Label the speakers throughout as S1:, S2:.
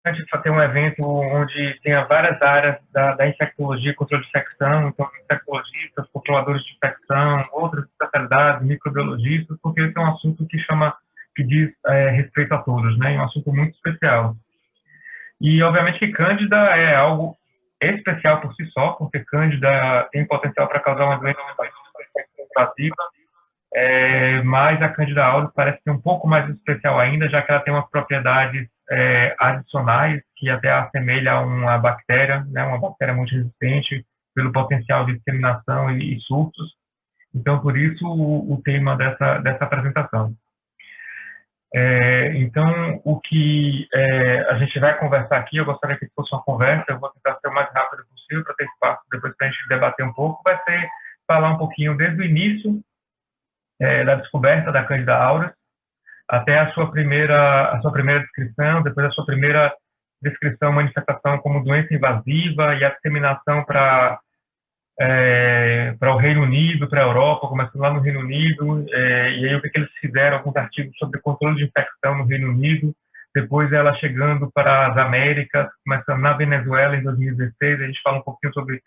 S1: para ter um evento onde tenha várias áreas da infectologia, controle de infecção, então infectologistas, controladores de infecção, outras especialidades, microbiologistas, porque esse é um assunto que diz respeito a todos, né? É um assunto muito especial. E, obviamente, que Cândida é algo especial por si só, porque Cândida tem potencial para causar uma doença invasiva, mas a Candida auris parece ser um pouco mais especial ainda, já que ela tem umas propriedades adicionais que até assemelha a uma bactéria, né, uma bactéria muito resistente pelo potencial de disseminação e surtos. Então, por isso, o tema dessa apresentação. Então, o que a gente vai conversar aqui, eu gostaria que fosse uma conversa, eu vou tentar ser o mais rápido possível para ter espaço depois para a gente debater um pouco, vai ser falar um pouquinho desde o início da descoberta da Candida auris até a sua primeira descrição, depois a sua primeira descrição, manifestação como doença invasiva e a disseminação para o Reino Unido, para a Europa, começando lá no Reino Unido, e aí o que eles fizeram, alguns artigos sobre controle de infecção no Reino Unido, depois ela chegando para as Américas, começando na Venezuela em 2016, a gente fala um pouquinho sobre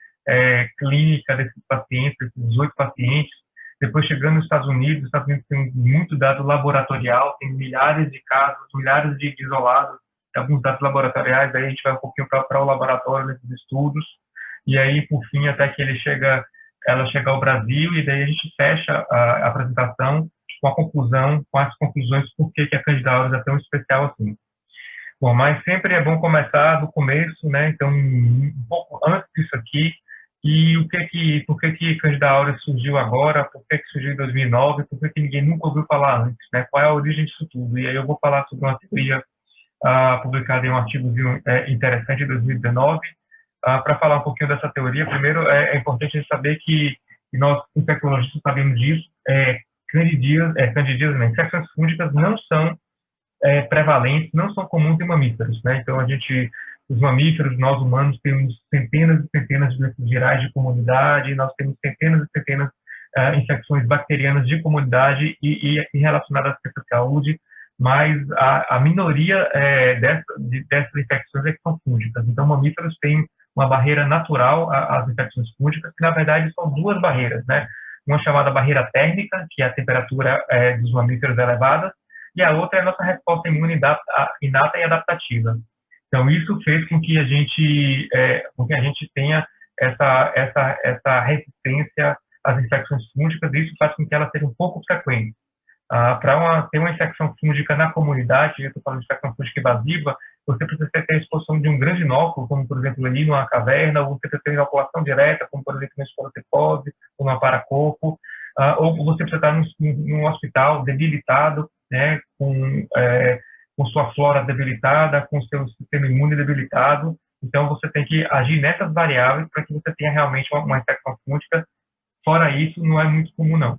S1: clínica desses pacientes, esses 18 pacientes, depois chegando nos Estados Unidos tem muito dado laboratorial, tem milhares de casos, milhares de isolados, alguns dados laboratoriais, daí a gente vai um pouquinho para o laboratório nesses estudos, e aí, por fim, até que ela chega ao Brasil, e daí a gente fecha a apresentação com as conclusões, por que a Candida auris é tão especial assim. Bom, mas sempre é bom começar do começo, né? Então, um pouco antes disso aqui, e por que Candida auris surgiu agora, por que surgiu em 2009, por que ninguém nunca ouviu falar antes, né? Qual é a origem disso tudo? E aí eu vou falar sobre uma teoria publicada em um artigo interessante em 2019, para falar um pouquinho dessa teoria. Primeiro, é importante a gente saber que nós, infectologistas, sabemos disso, candidíase, né? Infecções fúngicas não são prevalentes, não são comuns em mamíferos, né? Então, os mamíferos, nós humanos, temos centenas e centenas de doenças virais de comunidade, nós temos centenas e centenas de infecções bacterianas de comunidade e relacionadas à saúde, mas a minoria dessas infecções que são fúngicas. Então, mamíferos têm uma barreira natural às infecções fúngicas, que, na verdade, são duas barreiras, né? Uma chamada barreira térmica, que é a temperatura dos mamíferos elevada, e a outra é a nossa resposta imune inata e adaptativa. Então, isso fez com que a gente tenha essa resistência às infecções fúngicas, e isso faz com que elas sejam um pouco frequentes. Para ter uma infecção fúngica na comunidade, eu estou falando de infecção fúngica invasiva, você precisa ter a exposição de um grande inóculo, como, por exemplo, ali numa caverna, ou você precisa ter inoculação direta, como, por exemplo, na esporotecose, ou no paracoco, ou você precisa estar num hospital debilitado, né, com sua flora debilitada, com seu sistema imune debilitado. Então, você tem que agir nessas variáveis para que você tenha realmente uma infecção fúngica. Fora isso, não é muito comum, não.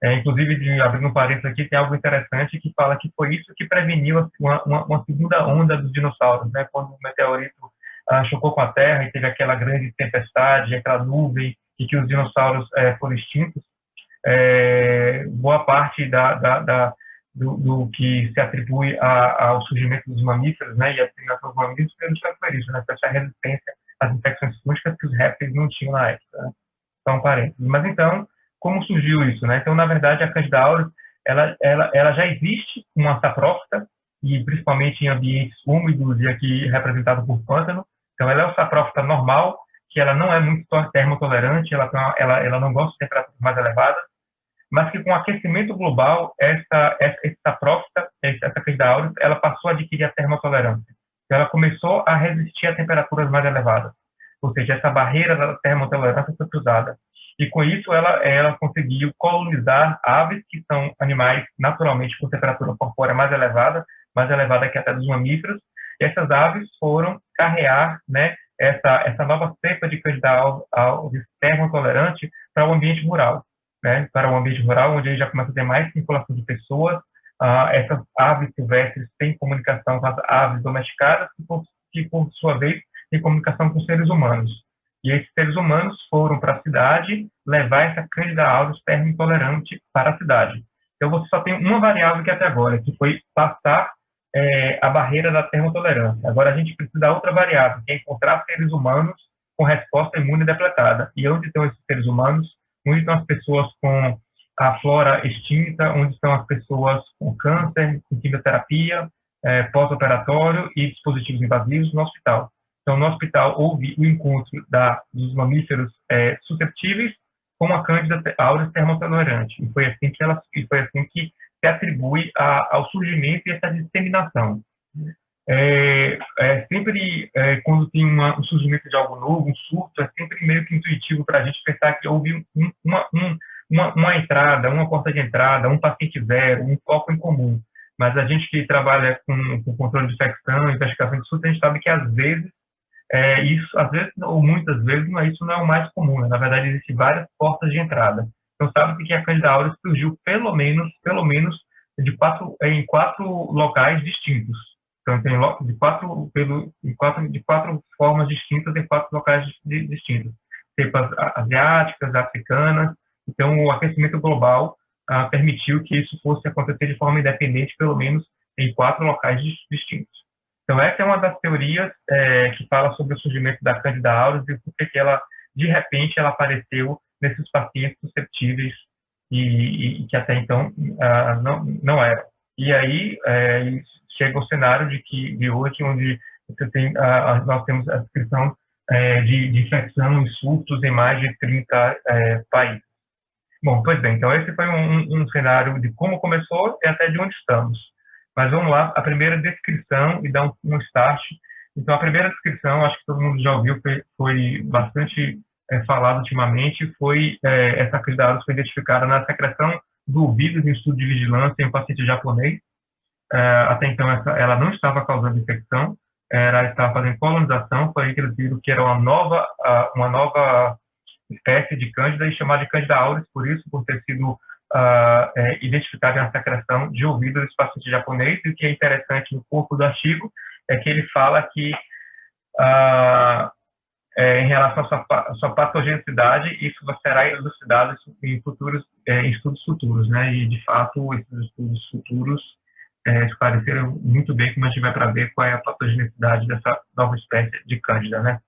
S1: Inclusive, abrindo um parênteses aqui, tem algo interessante que fala que foi isso que preveniu uma segunda onda dos dinossauros, né? Quando o meteorito chocou com a Terra e teve aquela grande tempestade, aquela nuvem, e que os dinossauros foram extintos, boa parte do que se atribui ao surgimento dos mamíferos, né, e à disseminação dos mamíferos, foi isso, né? Essa resistência às infecções fúngicas que os répteis não tinham na época, né? São parênteses. Mas, então, como surgiu isso, né? Então, na verdade, a Candida auris, ela já existe uma saprófita, e principalmente em ambientes úmidos e aqui representado por pântano. Então, ela é uma saprófita normal, que ela não é muito termotolerante, ela não gosta de temperaturas mais elevadas, mas que com o aquecimento global, essa saprófita, essa Candida auris, ela passou a adquirir a termotolerância. Então, ela começou a resistir a temperaturas mais elevadas. Ou seja, essa barreira da termotolerância foi cruzada. E com isso ela conseguiu colonizar aves, que são animais naturalmente com temperatura corpórea mais elevada que até dos mamíferos. E essas aves foram carrear, né, essa nova cepa de Candida auris termotolerante para o ambiente rural, né, para o ambiente rural, onde já começa a ter mais circulação de pessoas. Essas aves silvestres têm comunicação com as aves domesticadas, que por sua vez têm comunicação com seres humanos. E esses seres humanos foram para a cidade levar essa Candida auris termo-intolerante para a cidade. Então, você só tem uma variável que até agora, que foi passar a barreira da termotolerância. Agora, a gente precisa da outra variável, que é encontrar seres humanos com resposta imune depletada. E onde estão esses seres humanos? Onde estão as pessoas com a flora extinta? Onde estão as pessoas com câncer, com quimioterapia, pós-operatório e dispositivos invasivos no hospital? Então, no hospital, houve o encontro dos mamíferos susceptíveis com a Cândida auris termotolerante. E foi assim que se atribui ao surgimento e essa disseminação. Sempre, quando tem um surgimento de algo novo, um surto, é sempre meio que intuitivo para a gente pensar que houve uma entrada, uma porta de entrada, um paciente zero, um foco em comum. Mas a gente que trabalha com controle de infecção, investigação de surto, a gente sabe que às vezes isso, às vezes, ou muitas vezes, isso não é o mais comum, né? Na verdade, existem várias portas de entrada. Então, sabe que a Candida auris surgiu pelo menos em quatro locais distintos. Então, tem de quatro formas distintas em quatro locais distintos. Cepas asiáticas, africanas. Então, o aquecimento global permitiu que isso fosse acontecer de forma independente, pelo menos em quatro locais distintos. Então, essa é uma das teorias que fala sobre o surgimento da Candida auris e por que ela, de repente, ela apareceu nesses pacientes susceptíveis e que até então não eram. E aí chega o cenário de hoje, onde nós temos a descrição de infecção e surtos em mais de 30 países. Bom, pois bem, então esse foi um cenário de como começou e até de onde estamos. Mas vamos lá, a primeira descrição e dar um start. Então, a primeira descrição, acho que todo mundo já ouviu, foi bastante falado ultimamente, essa Candida auris foi identificada na secreção do vírus em estudo de vigilância em um paciente japonês. Até então, ela não estava causando infecção, ela estava fazendo colonização, foi aí que eles viram que era uma nova espécie de Cândida e chamada de Candida auris, por ter sido identificada na secreção de ouvido desse paciente japonês. E o que é interessante no corpo do artigo é que ele fala que, em relação à sua patogenicidade, isso será elucidado em estudos futuros, né? E, de fato, esses estudos futuros esclareceram muito bem, como a gente vai para ver qual é a patogenicidade dessa nova espécie de Cândida, né?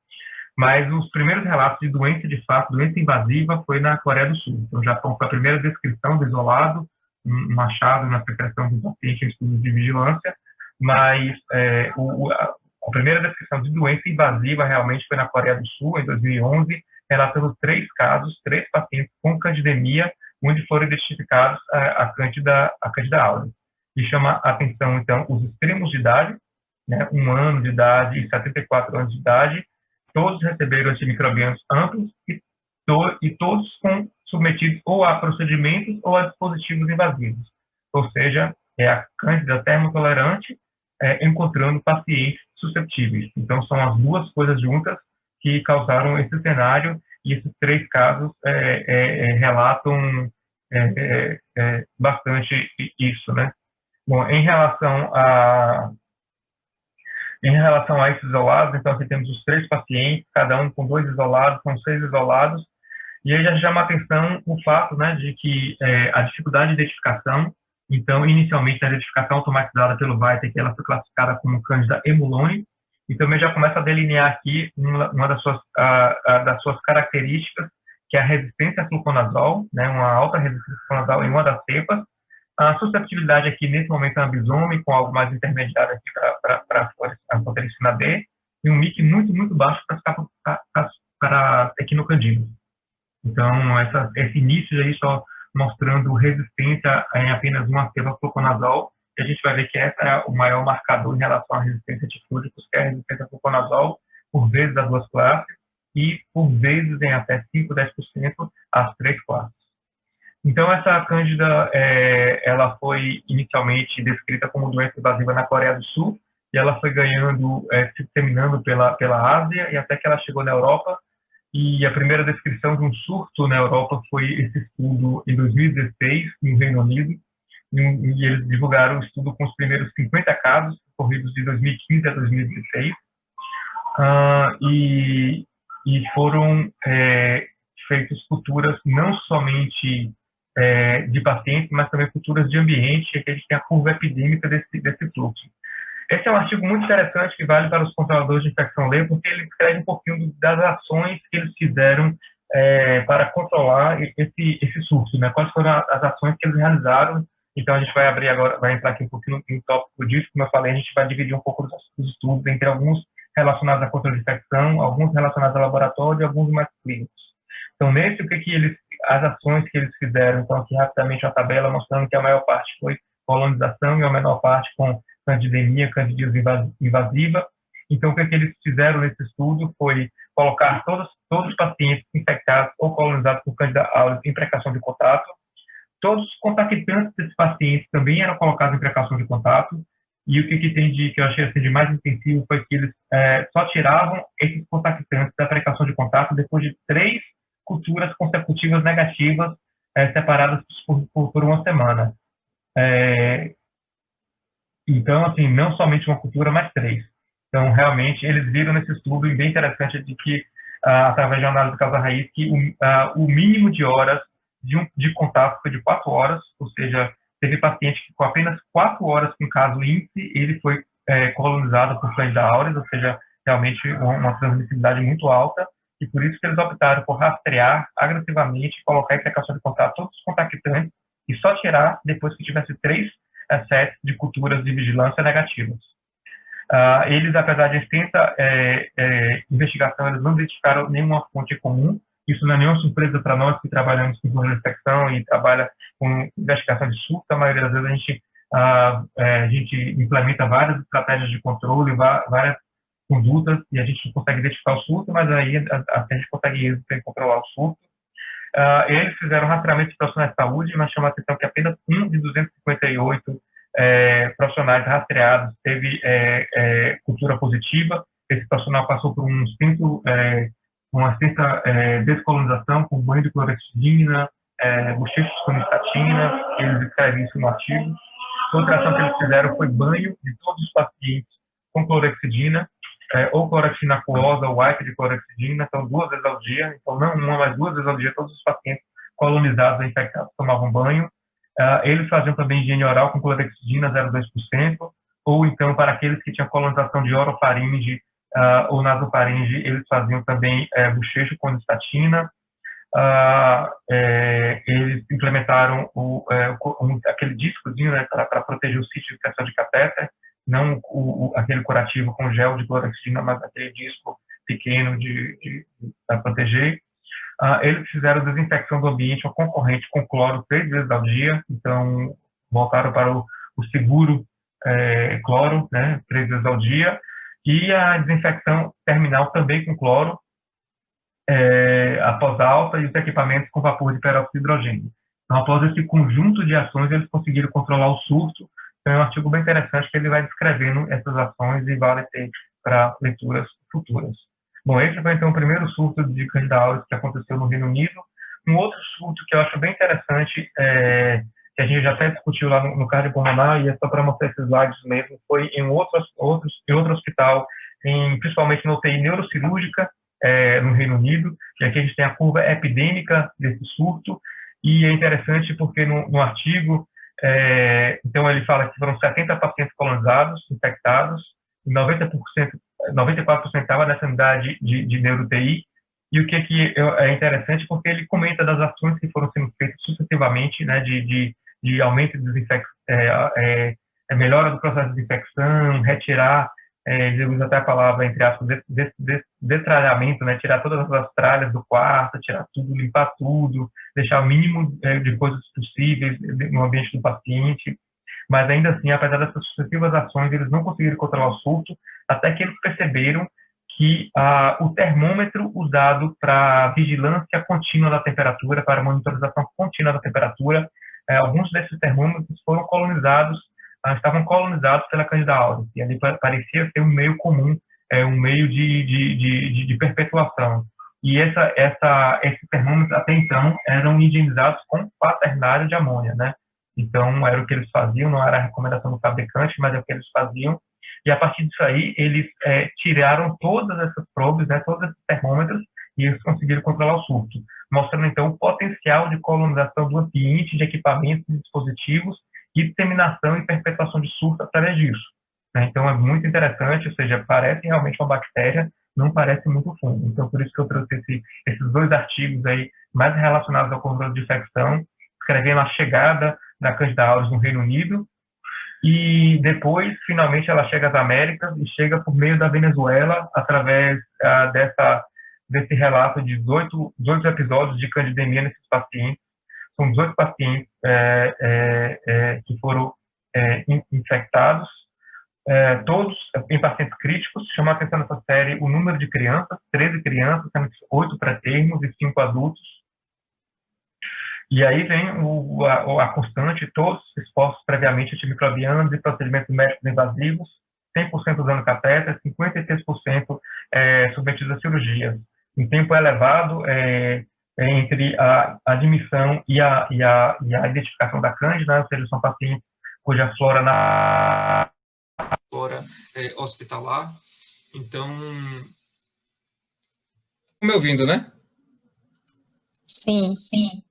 S1: Mas os primeiros relatos de doença, de fato, doença invasiva, foi na Coreia do Sul. Então, já foi a primeira descrição do isolado, um achado na secreção do paciente em estudos de vigilância, mas a primeira descrição de doença invasiva realmente foi na Coreia do Sul, em 2011, relatando 3 casos, 3 pacientes com candidemia, onde foram identificados a Candida auris. E chama a atenção, então, os extremos de idade, né, 1 ano de idade e 74 anos de idade, todos receberam antimicrobianos amplos e todos submetidos ou a procedimentos ou a dispositivos invasivos. Ou seja, é a Cândida termotolerante encontrando pacientes susceptíveis. Então, são as duas coisas juntas que causaram esse cenário, e esses 3 casos relatam bastante isso, né? Bom, em relação a esses isolados, então aqui temos os 3 pacientes, cada um com 2 isolados, são 6 isolados, e aí já chama a atenção o fato, né, de que a dificuldade de identificação. Então, inicialmente, a identificação automatizada pelo Vitek, ela foi classificada como Candida emulone, e também já começa a delinear aqui uma das suas características, que é a resistência a fluconazol, né, uma alta resistência a fluconazol em uma das cepas. A susceptibilidade aqui, nesse momento, é ambisome, com algo mais intermediário aqui para a fotericina B, e um MIC muito, muito baixo para equinocandinos. Então, esse início aí só mostrando resistência em apenas uma cepa fluconazol, e a gente vai ver que essa é o maior marcador em relação à resistência a antifúngicos, que é a resistência a fluconazol, por vezes das 2 classes, e por vezes em até 5, 10% as 3 classes. Então, essa Cândida, ela foi inicialmente descrita como doença invasiva na Coreia do Sul, e ela foi ganhando, se disseminando pela Ásia, e até que ela chegou na Europa. E a primeira descrição de um surto na Europa foi esse estudo em 2016, no Reino Unido, e eles divulgaram o estudo com os primeiros 50 casos, ocorridos de 2015 a 2016, e foram feitas culturas não somente de pacientes, mas também culturas de ambiente, que a gente tem a curva epidêmica desse fluxo. Esse é um artigo muito interessante que vale para os controladores de infecção ler, porque ele descreve um pouquinho das ações que eles fizeram para controlar esse surto, né? Quais foram as ações que eles realizaram. Então, a gente vai abrir agora, vai entrar aqui um pouquinho no tópico disso. Como eu falei, a gente vai dividir um pouco os estudos entre alguns relacionados a controle de infecção, alguns relacionados ao laboratório e alguns mais clínicos. Então, nesse, as ações que eles fizeram, então, aqui rapidamente uma tabela mostrando que a maior parte foi colonização e a menor parte com candidemia, candidíase invasiva. Então, o que eles fizeram nesse estudo foi colocar todos os pacientes infectados ou colonizados por Candida auris em precaução de contato. Todos os contactantes desses pacientes também eram colocados em precaução de contato. E o que tem que eu achei assim, de mais intensivo foi que eles só tiravam esses contactantes da precaução de contato depois de 3 culturas consecutivas negativas separadas por uma semana. Então, assim, não somente uma cultura, mas 3. Então, realmente, eles viram nesse estudo, e bem interessante, de que, através de análise de causa-raiz, que o mínimo de horas de contato foi de 4 horas, ou seja, teve paciente que com apenas 4 horas com caso índice, ele foi colonizado por Candida auris, ou seja, realmente uma transmissibilidade muito alta, e por isso que eles optaram por rastrear agressivamente, colocar em precaução de contato todos os contactantes e só tirar depois que tivesse 3 sets de culturas de vigilância negativas. Eles, apesar de extensa investigação, eles não identificaram nenhuma fonte comum. Isso não é nenhuma surpresa para nós que trabalhamos com infecção e trabalha com investigação de surto. A maioria das vezes a gente implementa várias estratégias de controle, várias condutas, e a gente não consegue identificar o surto, mas aí a gente consegue controlar o surto. Eles fizeram rastreamento de profissionais de saúde, mas chama a atenção que apenas um de 258 profissionais rastreados teve cultura positiva. Esse profissional passou por uma extensa descolonização com banho de clorexidina, bochecho de conistatina, eles escrevem isso no artigo. Outra ação que eles fizeram foi banho de todos os pacientes com clorexidina, ou clorexidina aquosa ou white de clorexidina, então 2 vezes ao dia, então não uma, mas 2 vezes ao dia, todos os pacientes colonizados e infectados tomavam banho. Eles faziam também higiene oral com clorexidina 0,2%, ou então para aqueles que tinham colonização de orofaringe ou nasofaringe, eles faziam também bochecho com estatina. Eles implementaram aquele discozinho, né, para proteger o sítio de inserção de catéter, não aquele curativo com gel de clorexidina, mas aquele disco pequeno para proteger. Eles fizeram desinfecção do ambiente ou concorrente com cloro 3 vezes ao dia, então voltaram para o seguro cloro, né, 3 vezes ao dia, e a desinfecção terminal também com cloro, após alta, e os equipamentos com vapor de peróxido de hidrogênio. Então, após esse conjunto de ações, eles conseguiram controlar o surto. Então, é um artigo bem interessante que ele vai descrevendo essas ações e vale ter para leituras futuras. Bom, esse foi, então, o primeiro surto de Candida auris que aconteceu no Reino Unido. Um outro surto que eu acho bem interessante, que a gente já até discutiu lá no cardiopulmonar, e é só para mostrar esses slides mesmo, foi em outro hospital, principalmente na UTI neurocirúrgica, no Reino Unido, e aqui a gente tem a curva epidêmica desse surto, e é interessante porque no artigo, então ele fala que foram 70 pacientes colonizados, infectados, e 94% estava nessa unidade de neuro-UTI, e o que é interessante porque ele comenta das ações que foram sendo feitas sucessivamente, né, de aumento de melhora do processo de desinfecção, retirar, ele usa até a palavra, entre aspas, destralhamento, né, tirar todas as tralhas do quarto, tirar tudo, limpar tudo, deixar o mínimo de coisas possíveis no ambiente do paciente. Mas ainda assim, apesar dessas sucessivas ações, eles não conseguiram controlar o surto, até que eles perceberam que o termômetro usado para vigilância contínua da temperatura, para monitorização contínua da temperatura, alguns desses termômetros estavam colonizados pela Candida auris, e ali parecia ser um meio comum, um meio de perpetuação. E esses termômetros, até então, eram higienizados com quaternário de amônia, né? Então, era o que eles faziam, não era a recomendação do fabricante, mas é o que eles faziam. E, a partir disso aí, eles tiraram todas essas probes, né, todos esses termômetros, e eles conseguiram controlar o surto, mostrando, então, o potencial de colonização do ambiente, de equipamentos e dispositivos, e disseminação e perpetuação de surto através disso. né? Então, é muito interessante, ou seja, parece realmente uma bactéria, não parece muito fungo. Então, por isso que eu trouxe esses dois artigos aí, mais relacionados ao controle de infecção, escrevendo a chegada da Candida auris no Reino Unido, e depois, finalmente, ela chega às Américas e chega por meio da Venezuela, através desse relato de 18 episódios de candidemia nesses pacientes. São 18 pacientes que foram infectados, todos em pacientes críticos. Chama a atenção nessa série o número de crianças, 13 crianças, sendo 8 pré-termos e 5 adultos. E aí vem a constante, todos expostos previamente a antimicrobianos e procedimentos médicos invasivos, 100% usando catéter, 53% submetidos a cirurgias. Em tempo elevado entre a admissão e a identificação da cândida, ou seja, são pacientes cuja flora na flora hospitalar. Então, me ouvindo, né?
S2: Sim, sim.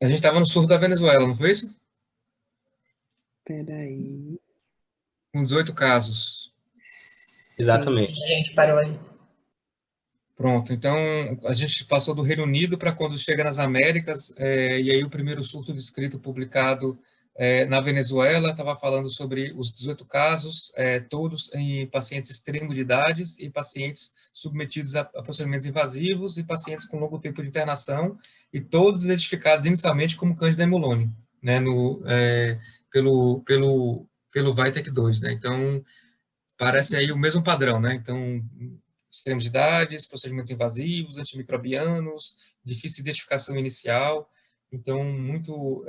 S3: A gente estava no sul da Venezuela, não foi isso?
S4: Peraí.
S3: Com 18 casos.
S5: Exatamente.
S2: A gente parou aí.
S3: Pronto, então a gente passou do Reino Unido para quando chega nas Américas, e aí o primeiro surto descrito publicado na Venezuela estava falando sobre os 18 casos, todos em pacientes extremo de idades e pacientes submetidos a procedimentos invasivos e pacientes com longo tempo de internação, e todos identificados inicialmente como Candida emulone, né, pelo VITEC2, né? Então parece aí o mesmo padrão, né? Então extremos de idades, procedimentos invasivos, antimicrobianos, difícil identificação inicial, então muito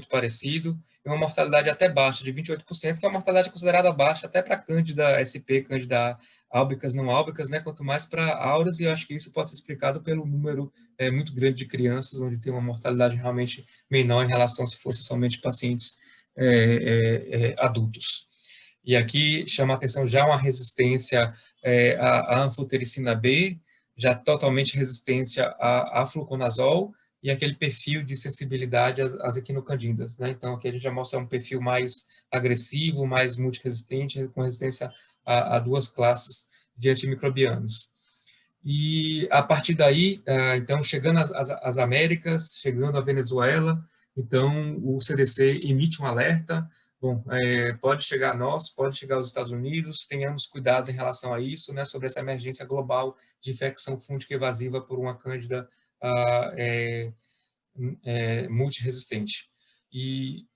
S3: parecido, e uma mortalidade até baixa, de 28%, que é uma mortalidade considerada baixa até para Candida SP, Candida albicans, não albicans, né, quanto mais para auras, e eu acho que isso pode ser explicado pelo número muito grande de crianças, onde tem uma mortalidade realmente menor em relação se fosse somente pacientes adultos. E aqui chama a atenção já uma resistência à anfotericina B, já totalmente resistência a fluconazol, e aquele perfil de sensibilidade às equinocandidas, né? Então, aqui a gente já mostra um perfil mais agressivo, mais multiresistente, com resistência a duas classes de antimicrobianos. E, a partir daí, então, chegando às Américas, chegando à Venezuela, então, o CDC emite um alerta. Bom, pode chegar a nós, pode chegar aos Estados Unidos, tenhamos cuidados em relação a isso, né, sobre essa emergência global de infecção fúngica evasiva por uma cândida multiresistente. E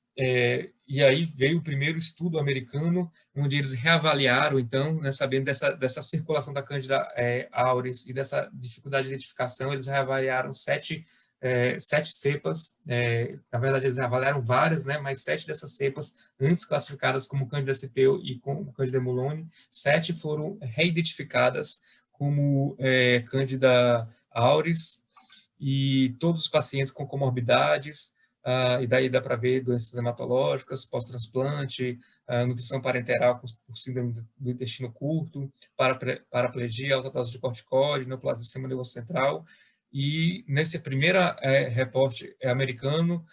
S3: aí veio o primeiro estudo americano, onde eles reavaliaram, então, né, sabendo dessa circulação da Candida auris e dessa dificuldade de identificação, eles reavaliaram sete cepas, na verdade eles avaliaram várias, né, mas 7 dessas cepas, antes classificadas como Candida CP e como Candida emulone, 7 foram reidentificadas como Candida auris, e todos os pacientes com comorbidades, e daí dá para ver doenças hematológicas, pós-transplante, nutrição parenteral por síndrome do intestino curto, paraplegia, alta dose de corticóide, neoplasia do sistema nervoso central. E nesse primeiro reporte americano,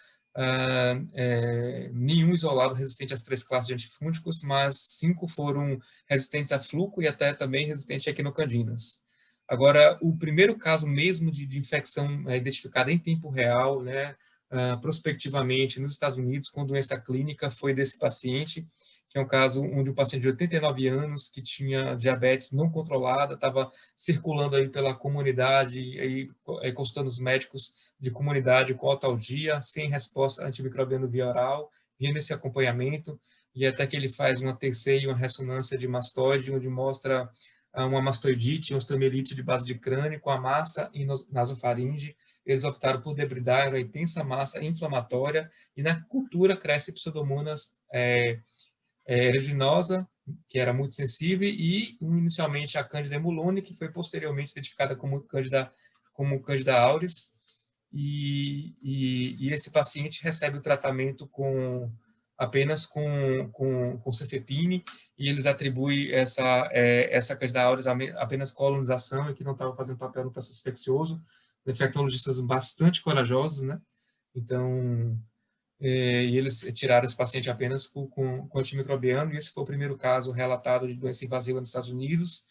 S3: nenhum isolado resistente às 3 classes de antifúngicos, mas 5 foram resistentes a fluco e até também resistentes a equinocandinas. Agora, o primeiro caso mesmo de infecção identificada em tempo real, né, prospectivamente nos Estados Unidos, com doença clínica, foi desse paciente, que é um caso onde um paciente de 89 anos, que tinha diabetes não controlada, estava circulando aí pela comunidade, aí, consultando os médicos de comunidade com autalgia, sem resposta antimicrobiana via oral, vinha nesse acompanhamento, e até que ele faz uma TC e uma ressonância de mastoide, onde mostra uma mastoidite, uma osteomielite de base de crânio com a massa e nasofaringe. Eles optaram por debridar uma intensa massa inflamatória, e na cultura cresce Pseudomonas aeruginosa, que era muito sensível, e inicialmente a Candida emulone, que foi posteriormente identificada como Candida auris, e esse paciente recebe o tratamento apenas com cefepime, e eles atribuem essa Candida auris apenas colonização, e que não estava fazendo papel no processo infeccioso. Infectologistas bastante corajosos, né? Então, e eles tiraram esse paciente apenas com antimicrobiano, e esse foi o primeiro caso relatado de doença invasiva nos Estados Unidos.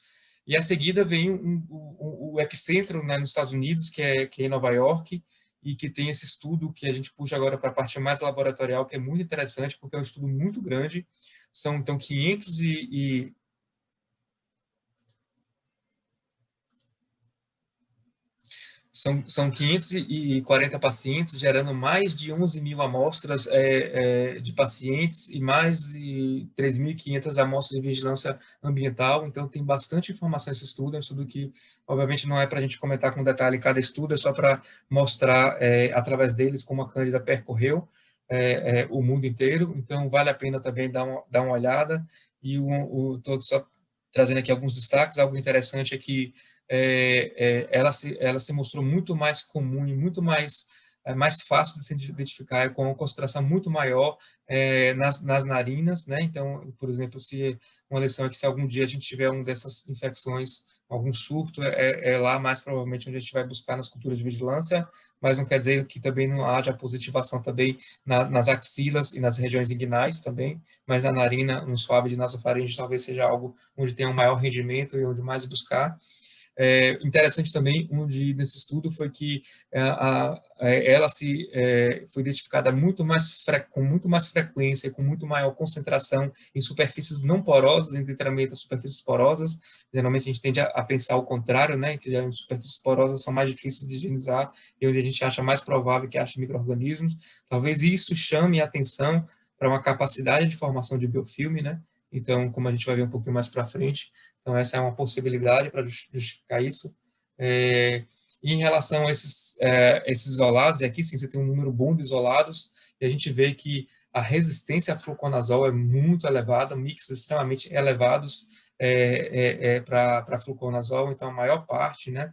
S3: E a seguida vem o epicentro, né, nos Estados Unidos, que é em Nova York, e que tem esse estudo que a gente puxa agora para a parte mais laboratorial, que é muito interessante, porque é um estudo muito grande. São, então, 500 São 540 pacientes, gerando mais de 11 mil amostras de pacientes e mais de 3.500 amostras de vigilância ambiental. Então, tem bastante informação esse estudo. É um estudo que, obviamente, não é para a gente comentar com detalhe cada estudo, é só para mostrar, através deles, como a Cândida percorreu o mundo inteiro. Então, vale a pena também dar uma olhada. E estou só trazendo aqui alguns destaques. Algo interessante é que ela se mostrou muito mais comum e muito mais fácil de se identificar, com uma concentração muito maior nas narinas, né? Então, por exemplo, se uma lição é que se algum dia a gente tiver uma dessas infecções, algum surto, é lá mais provavelmente onde a gente vai buscar nas culturas de vigilância, mas não quer dizer que também não haja positivação também nas axilas e nas regiões inguinais também, mas na narina, um swab de nasofaringe talvez seja algo onde tem um maior rendimento e onde mais buscar. Interessante também, nesse estudo foi que ela foi identificada com muito mais frequência, com muito maior concentração em superfícies não porosas, em detrimento das superfícies porosas. Geralmente a gente tende a pensar o contrário, né, que as superfícies porosas são mais difíceis de higienizar e onde a gente acha mais provável que ache micro-organismos. Talvez isso chame a atenção para uma capacidade de formação de biofilme, né? Então, como a gente vai ver um pouquinho mais para frente, então essa é uma possibilidade para justificar isso. Em relação a esses isolados, e aqui sim você tem um número bom de isolados, e a gente vê que a resistência a fluconazol é muito elevada, mix extremamente elevados para fluconazol, então a maior parte, né,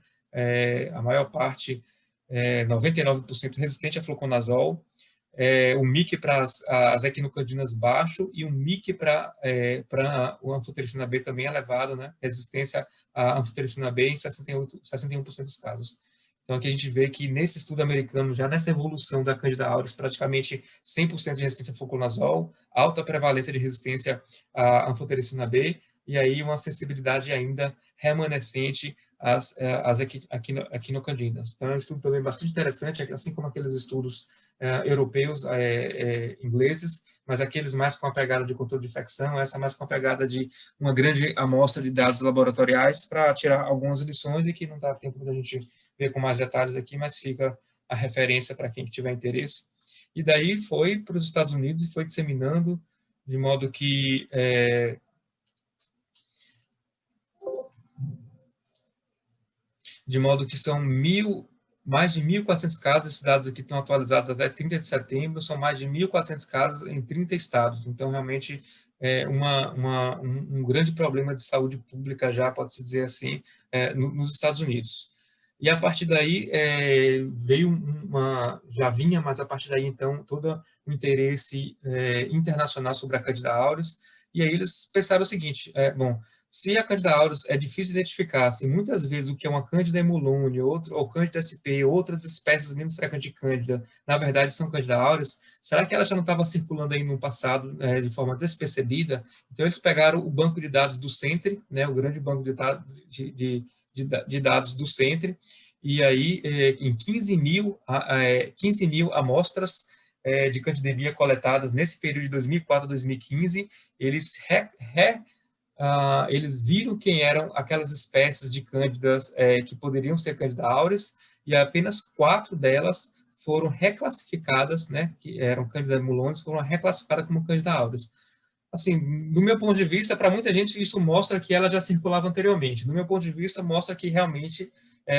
S3: 99% resistente a fluconazol, o MIC para as equinocandinas baixo e o MIC para o anfotericina B também elevado, né? Resistência à anfotericina B em 61% dos casos. Então, aqui a gente vê que nesse estudo americano, já nessa evolução da Candida auris, praticamente 100% de resistência a fluconazol, alta prevalência de resistência à anfotericina B, e aí uma sensibilidade ainda remanescente às equinocandinas. Então, é um estudo também bastante interessante, assim como aqueles estudos europeus, ingleses, mas aqueles mais com a pegada de controle de infecção, essa mais com a pegada de uma grande amostra de dados laboratoriais para tirar algumas lições e que não dá tempo da gente ver com mais detalhes aqui, mas fica a referência para quem tiver interesse. E daí foi para os Estados Unidos e foi disseminando, de modo que são mais de 1.400 casos. Esses dados aqui estão atualizados até 30 de setembro, são mais de 1.400 casos em 30 estados. Então, realmente, é um grande problema de saúde pública já, pode-se dizer assim, nos Estados Unidos. E a partir daí já vinha, mas a partir daí, então, todo o interesse internacional sobre a Candida auris, e aí eles pensaram o seguinte, bom, se a Candida auris é difícil de identificar, se muitas vezes o que é uma Candida emulone, ou Candida sp, outras espécies menos frequentes de Candida, na verdade são Candida auris, será que ela já não estava circulando aí no passado de forma despercebida? Então eles pegaram o banco de dados do Centre, né, o grande banco de dados do Centre, e aí em 15 mil amostras de candidemia coletadas nesse período de 2004 a 2015, eles viram quem eram aquelas espécies de cândidas que poderiam ser Candida auris, e apenas 4 delas foram reclassificadas, né, que eram Candida emulons, foram reclassificadas como Candida auris. Assim, do meu ponto de vista, para muita gente isso mostra que ela já circulava anteriormente. Do meu ponto de vista, mostra que realmente,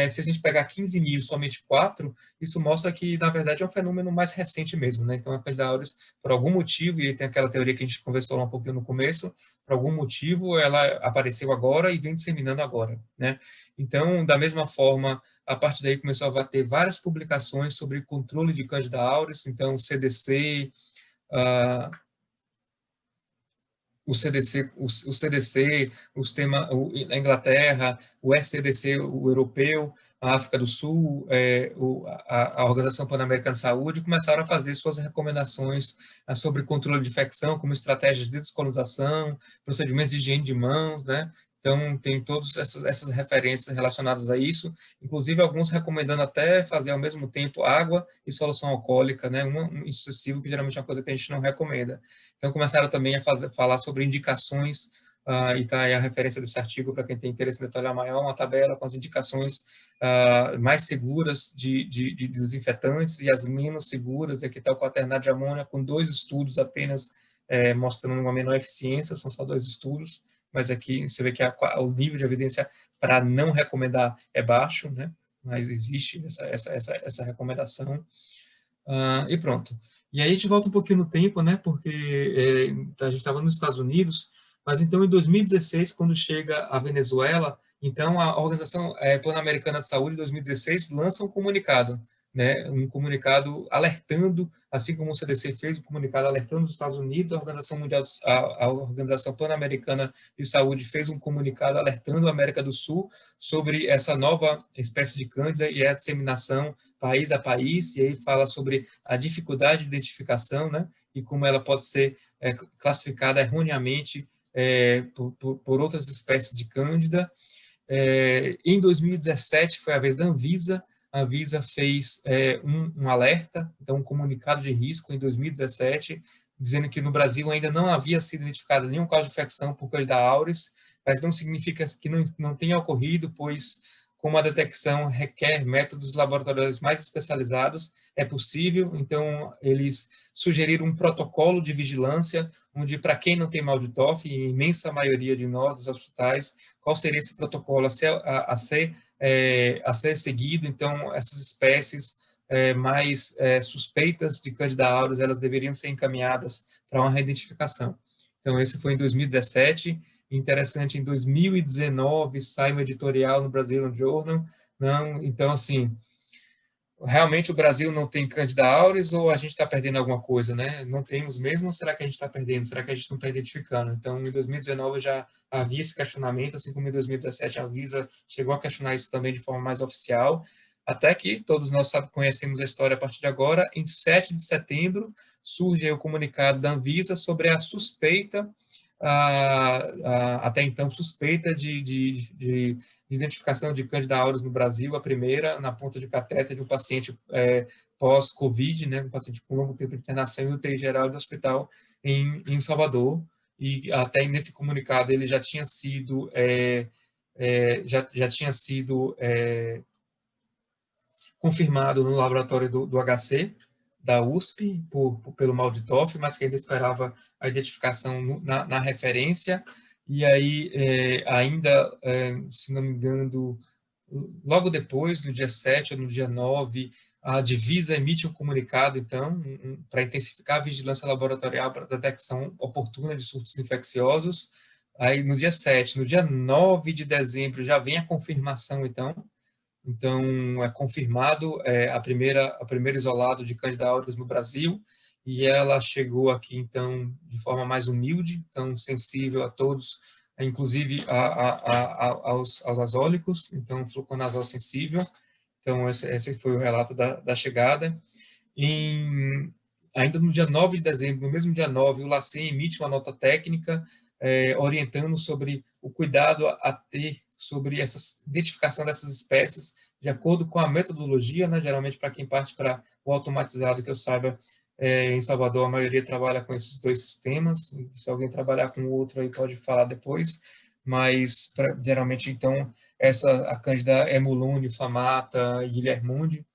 S3: se a gente pegar 15 mil somente 4, isso mostra que, na verdade, é um fenômeno mais recente mesmo, né? Então, a Candida auris, por algum motivo, e tem aquela teoria que a gente conversou lá um pouquinho no começo, por algum motivo ela apareceu agora e vem disseminando agora, né? Então, da mesma forma, a partir daí começou a ter várias publicações sobre controle de Candida auris, então, CDC, CDC, a Inglaterra, o SCDC, o europeu, a África do Sul, a Organização Pan-Americana de Saúde, começaram a fazer suas recomendações sobre controle de infecção, como estratégias de descolonização, procedimentos de higiene de mãos, né? Então, tem todas essas referências relacionadas a isso, inclusive alguns recomendando até fazer ao mesmo tempo água e solução alcoólica, né? Um sucessivo, que geralmente é uma coisa que a gente não recomenda. Então, começaram também a falar sobre indicações, e tá aí a referência desse artigo para quem tem interesse em detalhar maior, uma tabela com as indicações mais seguras de desinfetantes e as menos seguras. Aqui está o quaternário de amônia, com 2 estudos apenas mostrando uma menor eficiência, são só 2 estudos, mas aqui você vê que o nível de evidência para não recomendar é baixo, né? Mas existe essa recomendação. E pronto. E aí a gente volta um pouquinho no tempo, né? Porque a gente estava nos Estados Unidos, mas então em 2016, quando chega a Venezuela, então a Organização Pan-Americana de Saúde, em 2016, lança um comunicado, né? Um comunicado alertando, assim como o CDC fez, um comunicado alertando os Estados Unidos, a Organização Pan-Americana de Saúde fez um comunicado alertando a América do Sul sobre essa nova espécie de cândida e a disseminação país a país, e aí fala sobre a dificuldade de identificação, né, e como ela pode ser classificada erroneamente por outras espécies de cândida. Em 2017 foi a vez da Anvisa. A Anvisa fez um alerta, então um comunicado de risco em 2017, dizendo que no Brasil ainda não havia sido identificado nenhum caso de infecção por Candida auris, mas não significa que não tenha ocorrido, pois como a detecção requer métodos laboratoriais mais especializados, é possível. Então, eles sugeriram um protocolo de vigilância, onde, para quem não tem mal de TOF, e a imensa maioria de nós, dos hospitais, qual seria esse protocolo a ser seguido. Então, essas espécies mais suspeitas de Candida auris, elas deveriam ser encaminhadas para uma reidentificação. Então, esse foi em 2017. Interessante, em 2019 sai um editorial no Brazilian Journal. Não, então, assim, realmente o Brasil não tem Candida auris ou a gente está perdendo alguma coisa, né? Não temos mesmo, ou será que a gente está perdendo? Será que a gente não está identificando? Então, em 2019 já havia esse questionamento, assim como em 2017 a Anvisa chegou a questionar isso também de forma mais oficial, até que todos nós conhecemos a história a partir de agora. Em 7 de setembro surge o comunicado da Anvisa sobre a suspeita, até então suspeita de identificação de Candida auris no Brasil, a primeira na ponta de catéter de um paciente pós-Covid, né, um paciente com longo tempo de internação em UTI geral do hospital em Salvador. E até nesse comunicado ele já tinha sido confirmado no laboratório do HC, da USP, pelo mal de TOF, mas que ele esperava a identificação na referência. E aí, ainda, se não me engano, logo depois, no dia 7 ou no dia 9, a Divisa emite um comunicado, então, para intensificar a vigilância laboratorial para a detecção oportuna de surtos infecciosos. Aí, no dia 7, no dia 9 de dezembro, já vem a confirmação, então, é confirmado a primeira isolado de Candida auris no Brasil, e ela chegou aqui, então, de forma mais humilde, então, sensível a todos, inclusive aos azólicos, então, fluconazol sensível. Então, esse foi o relato da chegada. Ainda no dia 9 de dezembro, no mesmo dia 9, o LACEN emite uma nota técnica orientando sobre o cuidado a ter sobre essa identificação dessas espécies de acordo com a metodologia, né? Geralmente, para quem parte para o automatizado, que eu saiba, em Salvador, a maioria trabalha com esses 2 sistemas. Se alguém trabalhar com outro, aí pode falar depois. Mas, geralmente, então, a Cândida Emulone, Famata e Guilhermundi.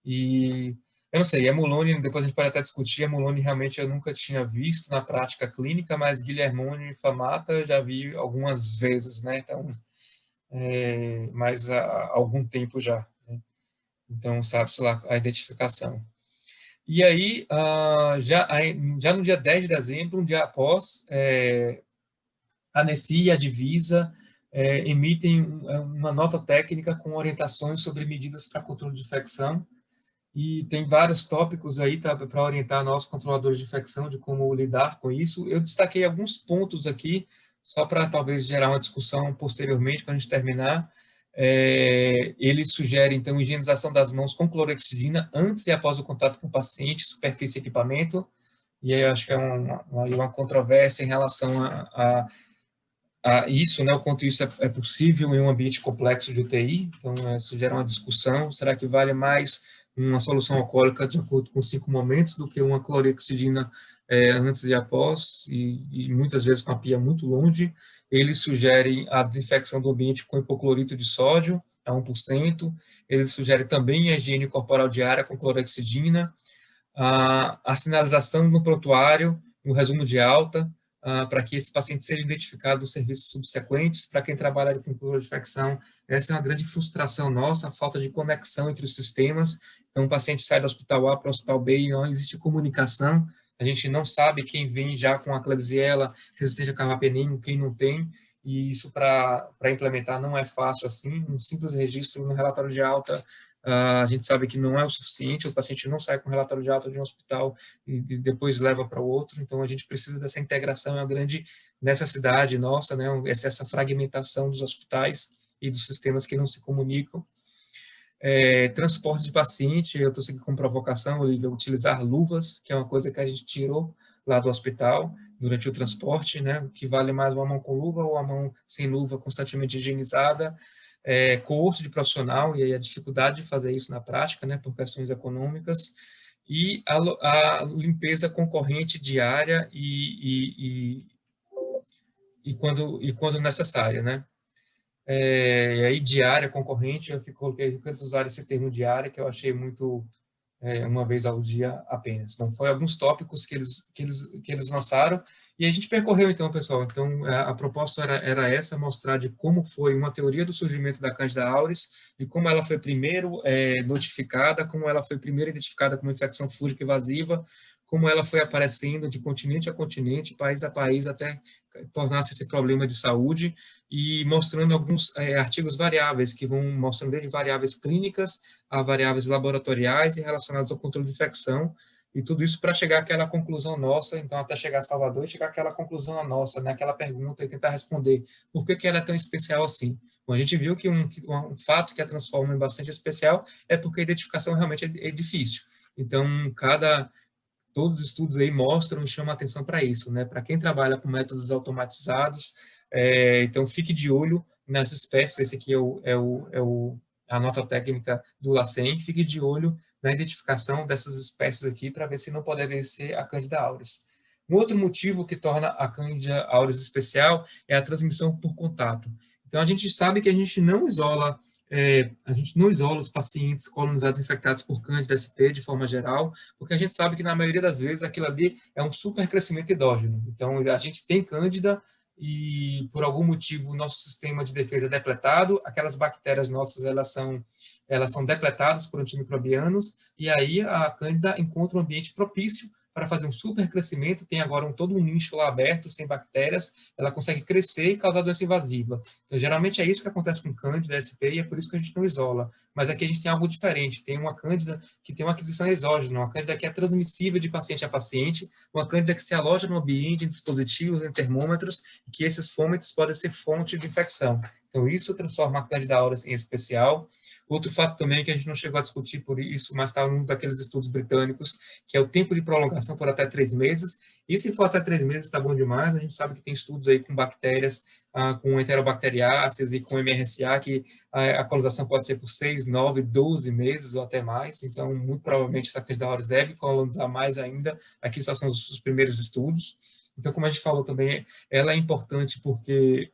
S3: E eu não sei, Emulone, depois a gente pode até discutir. Emulone realmente eu nunca tinha visto na prática clínica, mas Guilhermundi e Famata eu já vi algumas vezes, né? Então, mas há algum tempo já, né? Então, sabe-se lá a identificação. E aí, já no dia 10 de dezembro, um dia após, a ANECI e a Divisa emitem uma nota técnica com orientações sobre medidas para controle de infecção. e tem vários tópicos aí para orientar nossos controladores de infecção de como lidar com isso. Eu destaquei alguns pontos aqui, só para talvez gerar uma discussão posteriormente, quando a gente terminar. Eles sugerem, então, higienização das mãos com clorexidina antes e após o contato com o paciente, superfície e equipamento, e aí eu acho que é uma controvérsia em relação a isso, né, o quanto isso é possível em um ambiente complexo de UTI, então isso gera uma discussão, será que vale mais uma solução alcoólica de acordo com 5 momentos do que uma clorexidina antes e após, e muitas vezes com a pia muito longe. Eles sugerem a desinfecção do ambiente com hipoclorito de sódio a 1%, eles sugerem também a higiene corporal diária com clorexidina, a sinalização no prontuário, no resumo de alta, para que esse paciente seja identificado nos serviços subsequentes. Para quem trabalha com cloroinfecção, essa é uma grande frustração nossa, a falta de conexão entre os sistemas. Então, o paciente sai do hospital A para o hospital B e não existe comunicação, a gente não sabe quem vem já com a Klebsiella resistente a carbapenem, quem não tem, e isso para implementar não é fácil assim. Um simples registro no relatório de alta, a gente sabe que não é o suficiente, o paciente não sai com relatório de alta de um hospital e depois leva para o outro, então a gente precisa dessa integração, é uma grande necessidade nossa, né, essa fragmentação dos hospitais e dos sistemas que não se comunicam. Transporte de paciente, eu estou seguindo com provocação, Olivia, utilizar luvas, que é uma coisa que a gente tirou lá do hospital durante o transporte, né, que vale mais uma mão com luva ou a mão sem luva constantemente higienizada, coorte de profissional, e aí a dificuldade de fazer isso na prática, né, por questões econômicas, e a limpeza concorrente diária e quando necessária, né. E aí diária, concorrente, eu coloquei que eles usaram esse termo diária, que eu achei muito uma vez ao dia apenas. Então, foi alguns tópicos que eles lançaram, e a gente percorreu, então, pessoal. Então, a proposta era essa, mostrar de como foi uma teoria do surgimento da Candida auris, de como ela foi primeiro notificada, como ela foi primeiro identificada como infecção fúngica invasiva, como ela foi aparecendo de continente a continente, país a país, até tornar-se esse problema de saúde, e mostrando alguns artigos variáveis, que vão mostrando desde variáveis clínicas a variáveis laboratoriais e relacionadas ao controle de infecção, e tudo isso para chegar àquela conclusão nossa, então até chegar a Salvador e chegar àquela conclusão nossa, naquela pergunta, e tentar responder por que ela é tão especial assim. Bom, a gente viu que um fato que a transforma em bastante especial é porque a identificação realmente é difícil. Então, todos os estudos aí mostram e chamam a atenção para isso, né? Para quem trabalha com métodos automatizados, então fique de olho nas espécies. Esse aqui a nota técnica do LACEN, fique de olho na identificação dessas espécies aqui para ver se não poderia ser a Candida auris. Um outro motivo que torna a Candida auris especial é a transmissão por contato. Então, a gente sabe que a gente não isola os pacientes colonizados infectados por Candida SP de forma geral, porque a gente sabe que na maioria das vezes aquilo ali é um supercrescimento endógeno. Então, a gente tem Candida e, por algum motivo, o nosso sistema de defesa é depletado, aquelas bactérias nossas, elas são depletadas por antimicrobianos, e aí a Candida encontra um ambiente propício para fazer um supercrescimento, tem agora todo um nicho lá aberto, sem bactérias, ela consegue crescer e causar doença invasiva. Então, geralmente é isso que acontece com Candida SP, e é por isso que a gente não isola. Mas aqui a gente tem algo diferente, tem uma Candida que tem uma aquisição exógena, uma Candida que é transmissível de paciente a paciente, uma Candida que se aloja no ambiente, em dispositivos, em termômetros, e que esses fômitos podem ser fonte de infecção. Então, isso transforma a Candida auris em especial. Outro fato também que a gente não chegou a discutir por isso, mas está num daqueles estudos britânicos, que é o tempo de prolongação por até 3 meses. E se for até 3 meses, está bom demais. A gente sabe que tem estudos aí com bactérias, com enterobacteriáceas e com MRSA, que a colonização pode ser por 6, 9, 12 meses ou até mais. Então, muito provavelmente, essa Candida auris deve colonizar mais ainda. Aqui só são os primeiros estudos. Então, como a gente falou também, ela é importante porque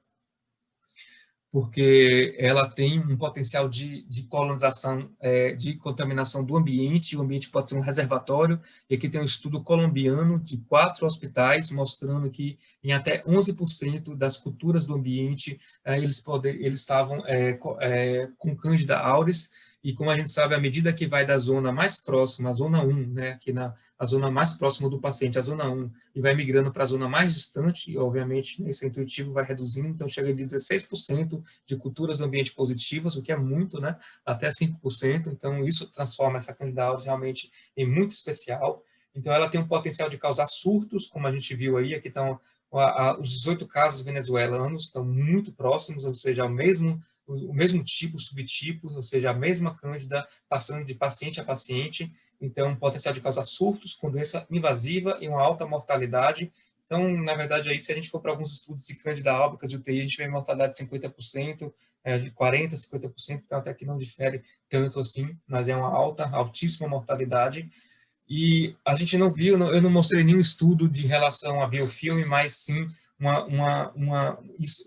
S3: ela tem um potencial de colonização, de contaminação do ambiente, o ambiente pode ser um reservatório, e aqui tem um estudo colombiano de 4 hospitais, mostrando que em até 11% das culturas do ambiente, eles estavam com Candida auris, e como a gente sabe, à medida que vai da zona mais próxima, a zona 1, né, aqui a zona mais próxima do paciente, a zona 1, e vai migrando para a zona mais distante, e obviamente, né, isso é intuitivo, vai reduzindo, então chega de 16% de culturas do ambiente positivas, o que é muito, né, até 5%, então isso transforma essa Candida auris realmente em muito especial. Então ela tem um potencial de causar surtos, como a gente viu aí, aqui estão os 18 casos venezuelanos, estão muito próximos, ou seja, o mesmo tipo, subtipo, ou seja, a mesma Cândida passando de paciente a paciente, então potencial de causar surtos com doença invasiva e uma alta mortalidade. Então, na verdade, aí, se a gente for para alguns estudos de Cândida albicans de UTI, a gente vê mortalidade de 50%, de 40%, 50%, então até que não difere tanto assim, mas é uma altíssima mortalidade. E a gente não viu, eu não mostrei nenhum estudo de relação a biofilme, mas sim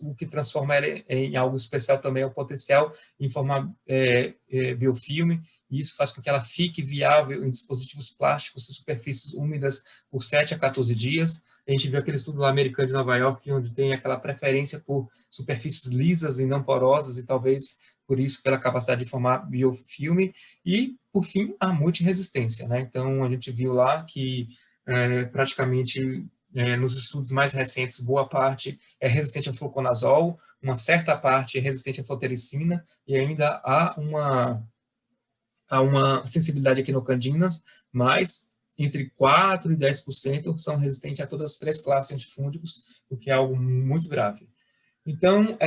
S3: o que transforma ela em algo especial também é o potencial em formar biofilme, e isso faz com que ela fique viável em dispositivos plásticos e superfícies úmidas por 7 a 14 dias. A gente viu aquele estudo lá americano de Nova York, onde tem aquela preferência por superfícies lisas e não porosas, e talvez por isso, pela capacidade de formar biofilme, e, por fim, a multiresistência, né? Então, a gente viu lá que praticamente nos estudos mais recentes, boa parte é resistente a fluconazol, uma certa parte é resistente à flotericina, e ainda há uma sensibilidade a quinocandinas, mas entre 4% e 10% são resistentes a todas as 3 classes antifúngicos, o que é algo muito grave. Então,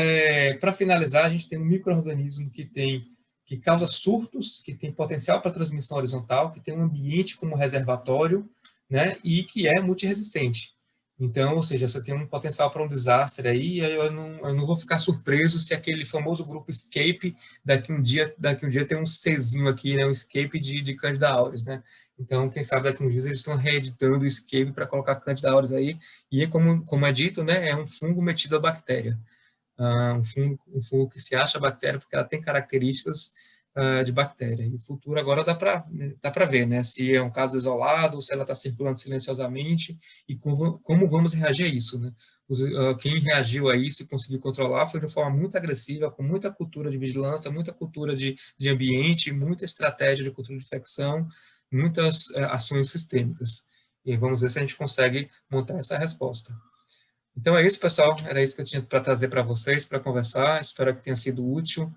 S3: para finalizar, a gente tem um micro-organismo que causa surtos, que tem potencial para transmissão horizontal, que tem um ambiente como reservatório, né, e que é multiresistente. Então, ou seja, você tem um potencial para um desastre aí, e eu não vou ficar surpreso se aquele famoso grupo escape, daqui um dia tem um Czinho aqui, né, um escape de Candida auris, né? Então, quem sabe daqui uns dias eles estão reeditando o escape para colocar Candida auris aí, e como é dito, né, é um fungo metido à bactéria. Um fungo que se acha bactéria porque ela tem características de bactéria. E o futuro agora dá para ver, né, se é um caso isolado, se ela está circulando silenciosamente e como vamos reagir a isso, né? Quem reagiu a isso e conseguiu controlar foi de forma muito agressiva, com muita cultura de vigilância, muita cultura de ambiente, muita estratégia de cultura de infecção, muitas ações sistêmicas. E vamos ver se a gente consegue montar essa resposta. Então é isso, pessoal. Era isso que eu tinha para trazer para vocês, para conversar. Espero que tenha sido útil.